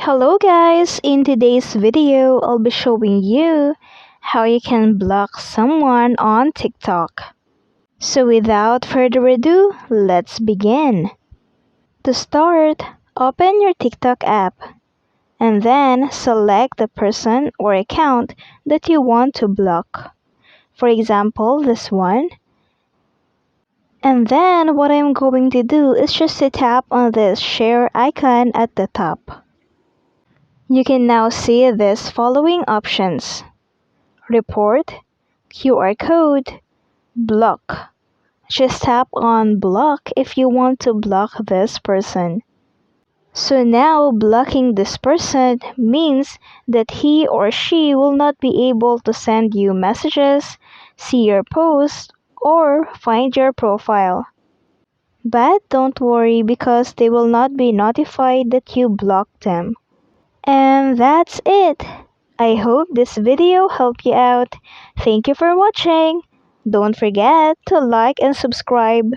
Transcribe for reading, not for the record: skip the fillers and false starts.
Hello guys, in today's video, I'll be showing you how you can block someone on TikTok. So without further ado, let's begin. To start, open your TikTok app and then select the person or account that you want to block. For example, this one. And then what I'm going to do is just to tap on this share icon at the top. You can now see these following options: report, QR code, block. Just tap on block if you want to block this person. So now blocking this person means that he or she will not be able to send you messages, see your posts, or find your profile. But don't worry because they will not be notified that you blocked them. And that's it. I hope this video helped you out. Thank you for watching. Don't forget to like and subscribe.